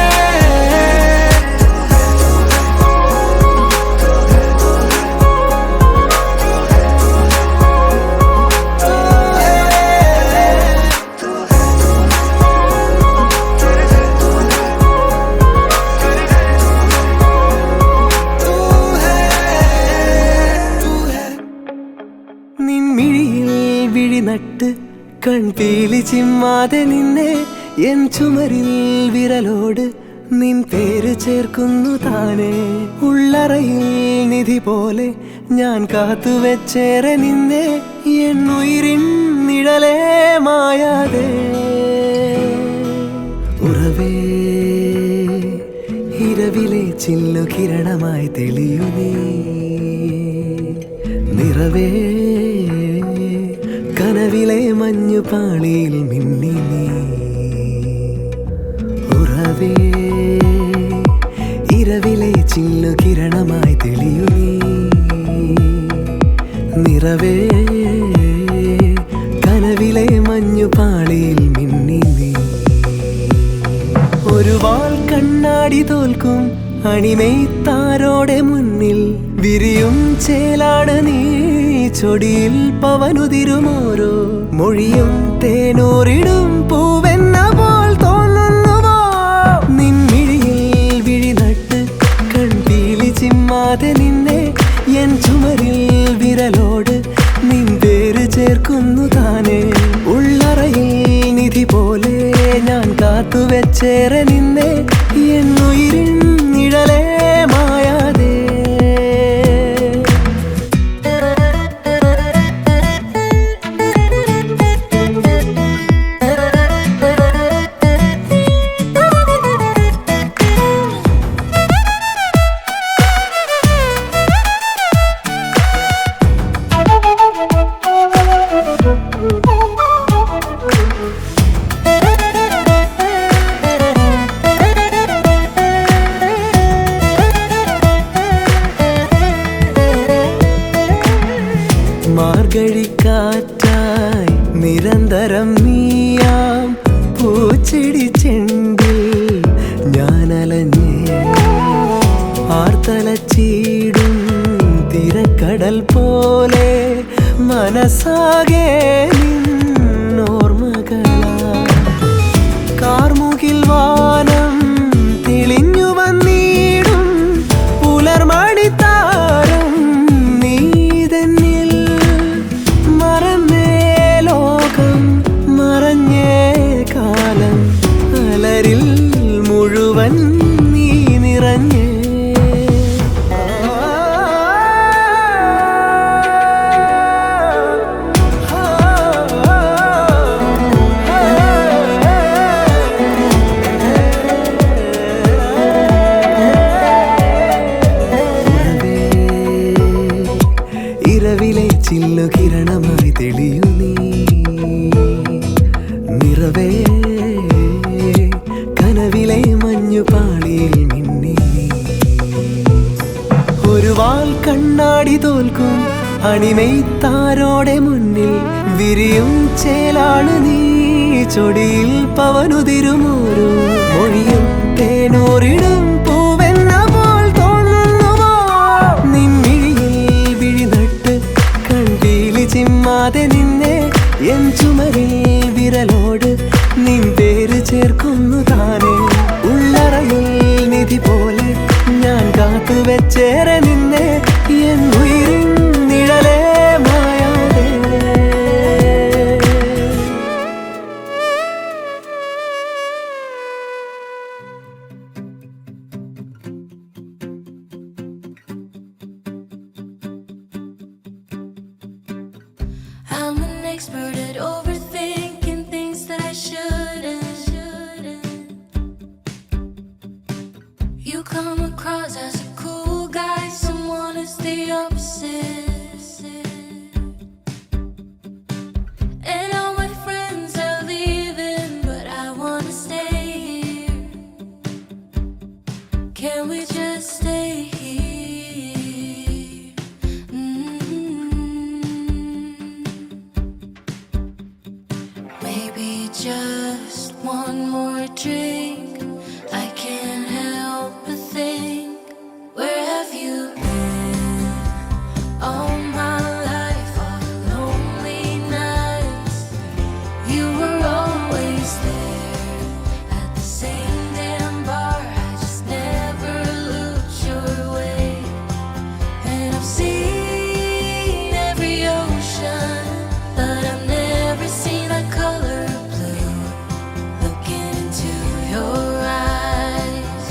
നട്ട് കൺപീലി ചിമ്മാതെ നിന്നെ എൻ ചുമരിൽ വിരലോട് നിൻ പേര് ചേർക്കുന്നു താനേ. ഉള്ളറയിൽ നിധി പോലെ ഞാൻ കാത്തുവെച്ചേറെ നിന്നെ എൻ ഉയിരിൻ നിഴലേ മായാതെ. ഉറവേ ഇരവിലെ ചില്ലു കിരണമായി തെളിയൂ നീ, നിറവേ കനവിലെ മഞ്ഞുപാളിയിൽ മിന്നി നീ. ഉറവേ ഇരവിലെ ചില്ലു കിരണമായി തെളിയൂ നീ, നിറവേ കനവിലെ മഞ്ഞുപാളിയിൽ മിന്നി നീ. ഒരു വാൾ കണ്ണാടി തോൽക്കും അണിമെയ്ത്താരോടെ മുന്നിൽ വിരിയും ചേലാണ് നീ. ചൊടിയിൽ പവനുതിരുമോരോ മൊഴിയും തേനൂറിടും പൂവെന്ന പോൽ തോന്നുന്നുവോ. നിൻമിഴിയിൽ വിഴി നട്ട് കൺപീലി ചിമ്മാതെ നിന്നെ എൻ ചുമരിൽ വിരലോട് നിൻ പേര് ചേർക്കുന്നു താനേ. ഉള്ളറയിൽ നിധി പോലെ ഞാൻ കാത്തുവെച്ചേറെ നിന്നെ എൻ ഉയിരിൻ നിഴലേ മായാതെ. മാർഗഴിക്കാറ്റായി നിരന്തരം നീയാം പൂച്ചെടി ചെണ്ടിൽ ഞാനലഞ്ഞേ. ആർത്തലച്ചീടും തിരക്കടൽ പോലെ മനസ്സാകെ നിന്നോർമ്മകളാ. കാർമുകിൽ വാനം തെളിഞ്ഞു വന്നിടും പുലർമണിത്താരം നീതന്നിൽ. മറന്നേ ലോകം മറഞ്ഞേ കാലം, അലരിൽ മുഴുവൻ നീ നിറഞ്ഞേ. ഇരവിലെ ചില്ലു കിരണമായി തെളിയൂ നീ, നിറവേ കനവിലെ മഞ്ഞുപാളിയിൽ മിന്നി നീ. ഒരു വാൾ കണ്ണാടി തോൽക്കും അണിമെയ്ത്താരോടെ മുന്നിൽ വിരിയും ചേലാണ് നീ. ചൊടിയിൽ പവനുതിരുമോരോ മൊഴിയും തേനൂറിടും പൂവെന്ന പോൽ തോന്നുന്നുവോ. നിൻമിഴിയിൽ വിഴി നട്ട് കൺപീലി ചിമ്മാതെ നിന്നെ എൻ ചുമരിൽ വിരലോട് നിൻ പേര് ചേർക്കുന്നു താനേ. ഉള്ളറയിൽ നിധി പോലെ ഞാൻ കാത്തു ചേർത്ത് വെച്ചേരെ നിന്നെ എൻ ഉയിരിൻ നിഴലേ മായാതെ. I'm an expert at overthinking things that I shouldn't. You come across as a cool guy, someone is the opposite. And all my friends are leaving, but I wanna stay here. Can we just stay here? Maybe just one more drink. I can't help but think, where have you been? All my life, all the lonely nights. You were always there at the same damn bar. I just never looked your way. And I've seen every ocean, but I've never seen the color blue. Looking into your eyes.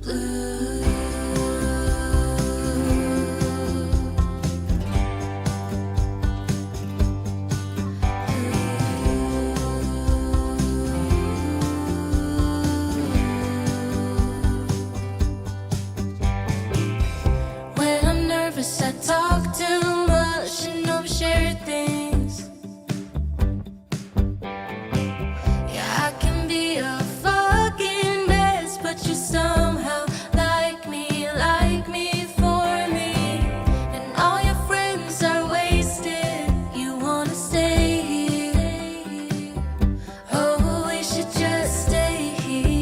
Blue. When I'm nervous, I talk too much and overshare things. Yeah, I can be a fucking mess, but you somehow like me for me. And all your friends are wasted, you wanna stay here. Oh, we should just stay here.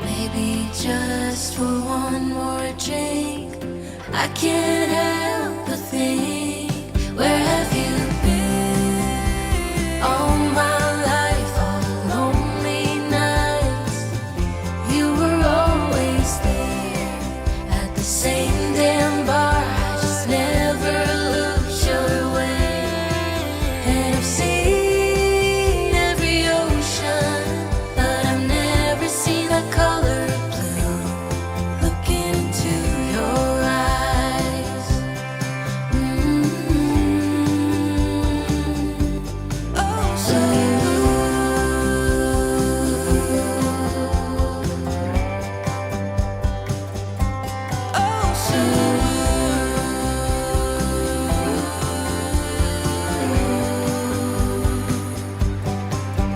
Maybe just for one more drink. I can't help but think, where have you been? All my life, all the lonely nights. You were always there at the same damn bar. I just never looked your way. And I've seen every ocean, but I've never seen the color blue. Looking into your eyes. Oh, so oh, so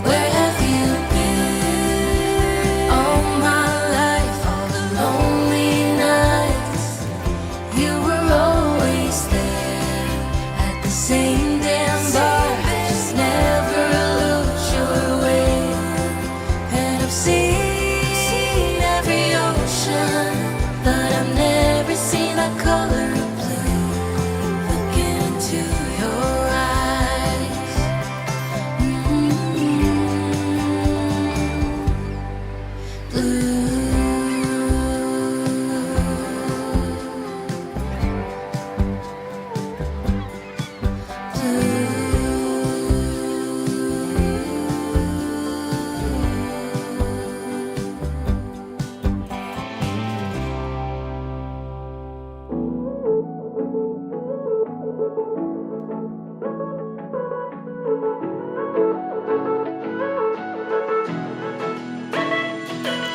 where have you been? All my life, all the lonely nights. You were always there at the same damn bar. I just never looked your way. And I've seen every ocean, but I've never seen the color blue. Looking into your eyes.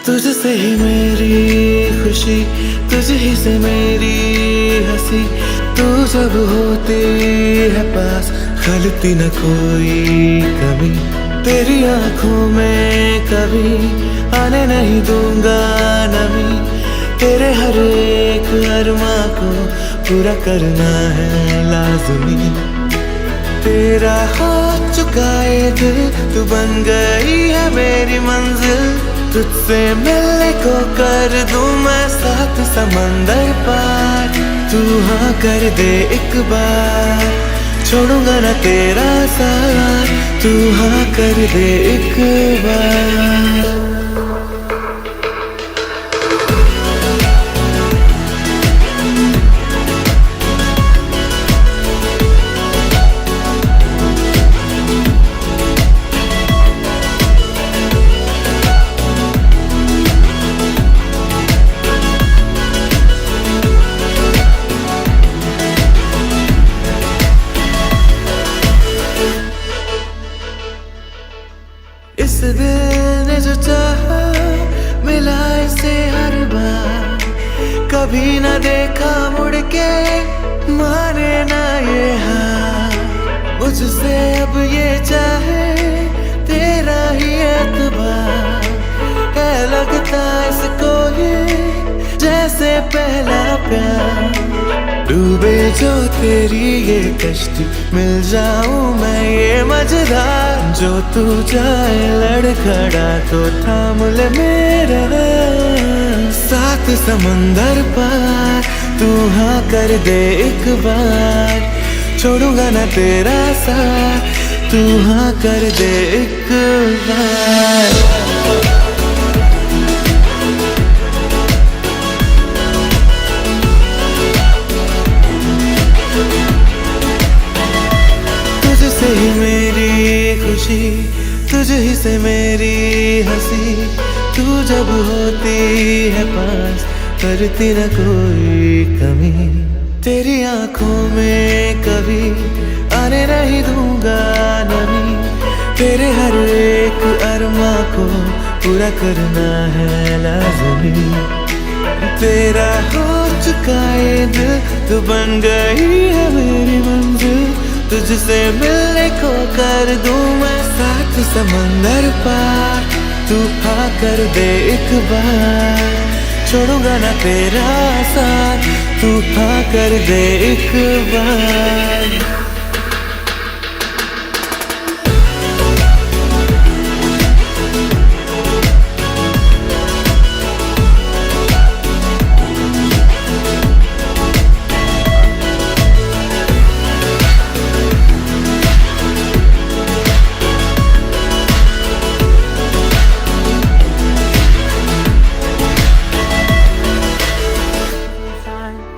तुझसे ही मेरी खुशी, तुझ ही से मेरी हंसी। तू जब होती है पास, खलती न कोई कमी। तेरी आंखों में कभी आने नहीं दूंगा नमी। तेरे हर एक अरमा को पूरा करना है लाज़मी। तेरा हो चुका ये दिल, तू बन गई है मेरी मंजिल। तुझसे मिलने को कर दूं मैं साथ समंदर पार। तू हाँ कर दे एक बार। छोड़ूंगा ना तेरा साथ, तू हाँ कर दे एक बार। इस दिल ने जो चाहा मिला इसे हर बार, कभी ना देखा मुड़ के माने ना ये हार। मुझसे अब ये चाहे तेरा ही एतबार, है लगता इसको ये जैसे पहला प्यार। डूबे जो तेरी ये कश्ती, मिल जाऊं मैं ये मझधार। जो तू जाए लड़खड़ा तो थाम ले मेरा साथ समंदर पार, तू हाँ कर दे एक बार। छोड़ूंगा ना तेरा साथ, तू हाँ कर दे एक बार। तुझसे ही मेरी खुशी, तुझ ही से मेरी हंसी। तू जब होती है पास, करती न कोई कमी। तेरी आंखों में कभी आने नहीं दूंगा नमी। तेरे हर एक अरमा को पूरा करना है लाज़मी। तेरा हो चुका ये दिल, तू बन गई है मेरी मंजिल। तुझसे मिलने को कर दूं मैं साथ समंदर पार, तू हाँ कर दे एक बार। छोड़ूंगा ना तेरा साथ, तू हाँ कर दे एक बार।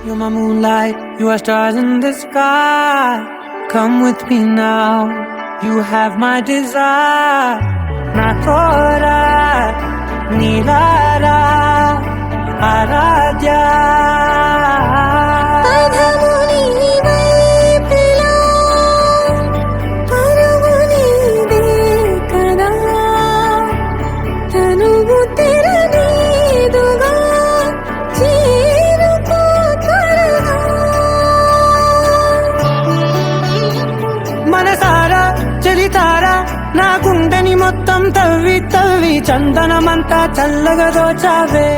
You're my moonlight, you are stars in the sky. Come with me now, you have my desire. Natora, Nilara, Aradya. మనసారా చలితారా నా గుండెని మొత్తం తవ్వి తవ్వి చందనమంతా చల్లగా దోచావే.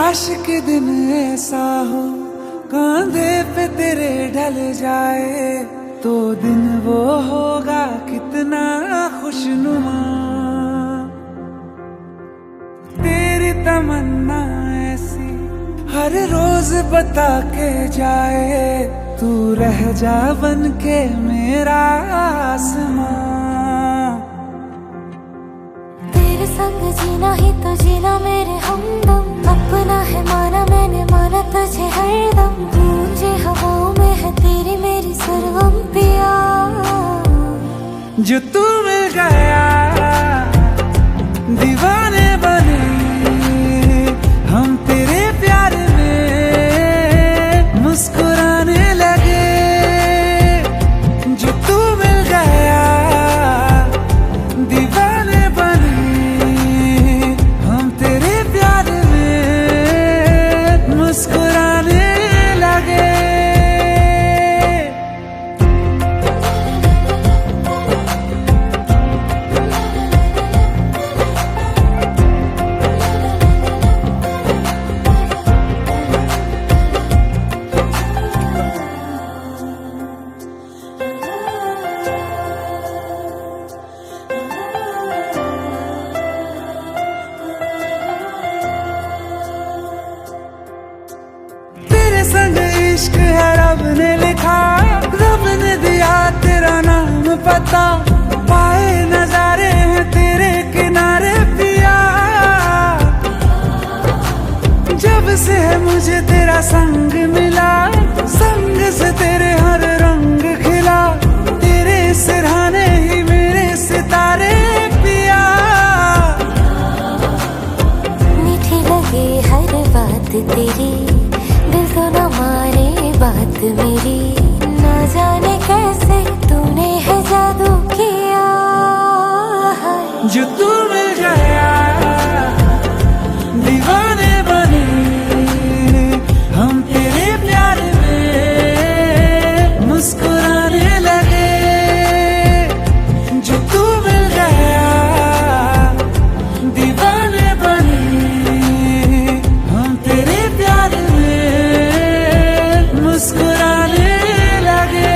काश के दिन ऐसा हो कांधे पे तेरे ढल जाए तो दिन वो होगा कितना खुशनुमा। तेरी तमन्ना ऐसी हर रोज बता के जाए तू रह जा बन के मेरा आसमां। तेरे संग जीना ही तो जीना मेरे हमदम, अपना है माना मैंने माना तुझे हरदम। गूंजे हवाओं में है तेरी मेरी सर्वम पिया। जो तू मिल गया दीवाने बने हम तेरे प्यार में मुस्कुराने लगे। जो तू मिल गया दीवाने बने हम तेरे प्यार में मुस्कुराने लगे। तेरे संग इश्क है रब ने लिखा, रब ने दिया तेरा नाम पता। पाए नजारे हैं तेरे किनारे पिया। जब से है मुझे तेरा संग मिला, संग से तेरे हर रंग खिला। तेरे सिरहाने ही मेरे सितारे पिया। मीठी लगे हर बात तेरी, दिल तो न मारे बात मेरी। ना जाने कैसे तूने है जादू किया है। जो तू मिल गया दीवाने बने हम तेरे प्यार में मुस्कुराने लगे। जो तू मिल गया दीवाने बने हम तेरे प्यार में मुस्कुराने लगे।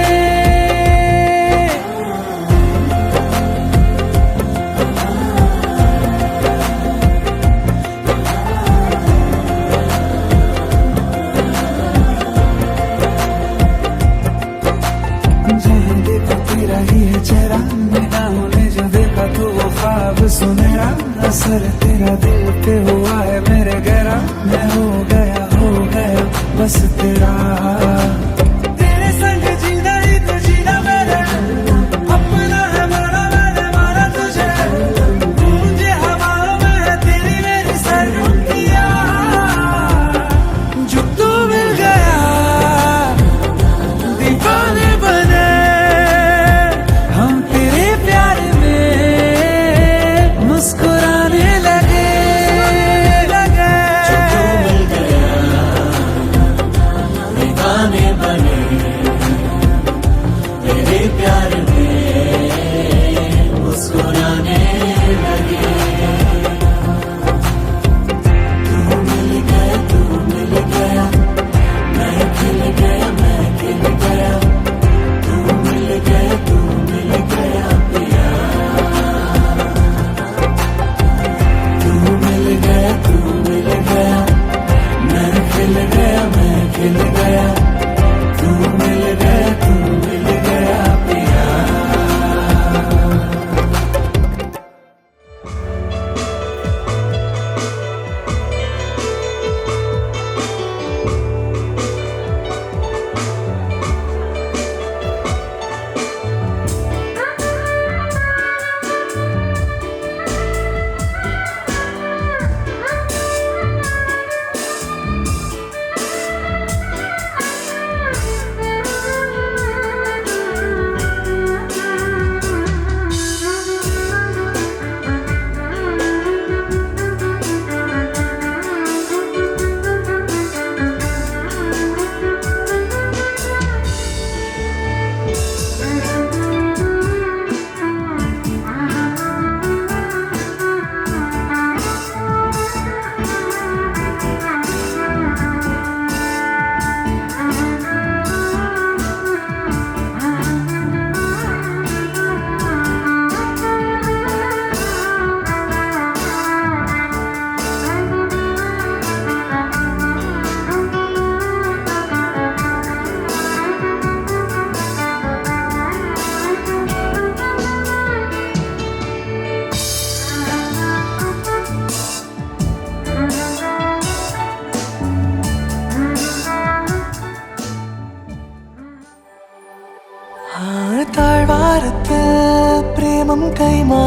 जहाँ देखो तेरा ही है चेहरा, निगाहों ने जो देखा तो वो ख्वाब सुनहरा। असर तेरा दिल पे हुआ है मेरे गहरा, मैं हो गया बस तेरा। तेरे संग जीना ही तो जीना मेरे, अपना है माना मैंने माना तुझे। गूंजे हवाओं में है तेरी मेरी सरगुनिया। जो तू मिल गया दीवाने बने हम तेरे प्यार में मुस्कुराने लगे। जो तू मिल गया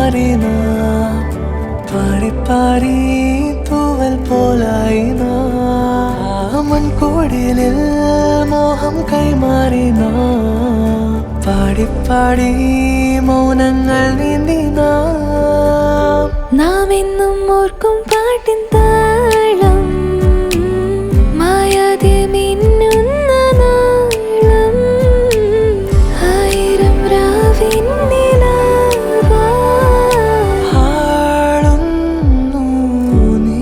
കൈമാറി നാം പാടി പാടി തൂവൽ പോലായി നാം മൺകൂടിലിൽ മോഹം കൈമാറി നാം പാടി പാടി മൗനങ്ങൾ നീന്തി നാം എന്നും ഓർക്കും പാട്ടിൻ താളം മായാതെ മിന്നുന്ന നാളം ആയിരം രാവിൻ നിലാവായി ആളുന്നു നീ.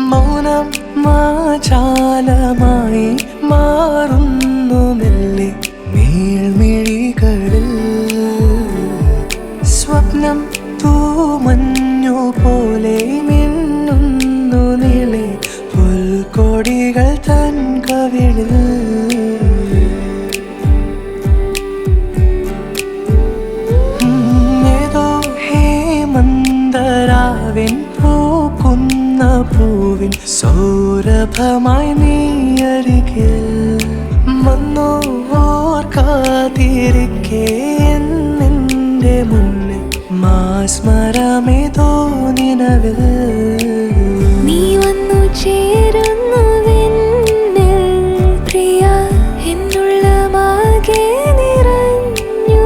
മൗനം മാചാലമായി മാറുന്നു മെല്ലെ നീൾമിഴികളിൽ സ്വപ്നം തൂമഞ്ഞു പോലെ മിന്നുന്നു നീളെ പുൽക്കൊടികൾ തൻ കവിളിൽ ഏതോ ഹേമന്തരാവിൻ പൂക്കുന്ന പൂവിൻ സൗരഭമായി നീ അരികിൽ വന്നു ഓർക്കാതിരിക്കെ നിന്റെ മുന്നിൽ മാസ്മരമേതോ നിലവിൽ നീ വന്നു ചേരുന്നുവെന്നിൽ പ്രിയ എന്നുള്ളമാകെ നിറഞ്ഞു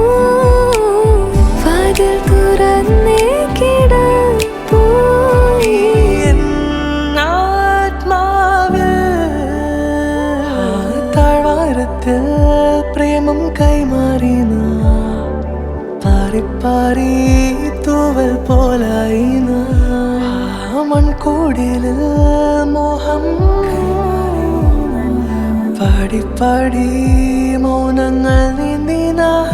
വാതിൽ തുറന്നേ കിടപ്പൂ എന്നാത്മാവിൽ താഴ്വാരത്തിൽ പ്രേമം കൈമാറി നാം പാറി പാറി തൂവൽ പോലായി നാം മൺകൂടിലിൽ മോഹം പാടി പാടി മൗനങ്ങൾ നീന്തി നാം.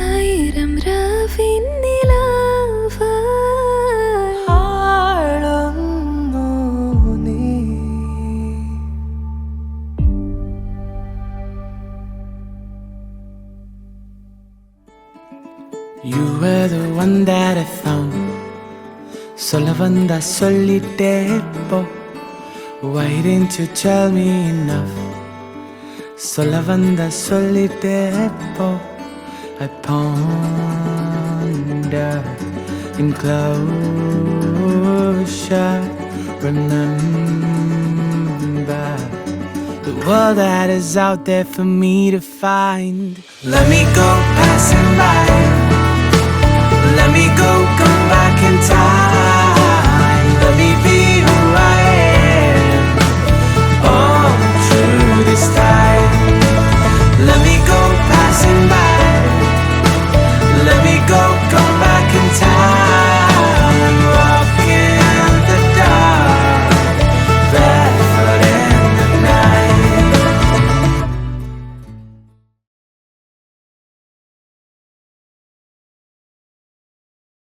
ആയിരം രാവിൻ നിലാവായി ആളുന്നു നീ. You were the one that I found. Sola vanda solitepo. Why didn't you tell me enough? Sola vanda solitepo. I ponder in closure. Remember the world that is out there for me to find. Let me go passing by. Let me go, come back in time.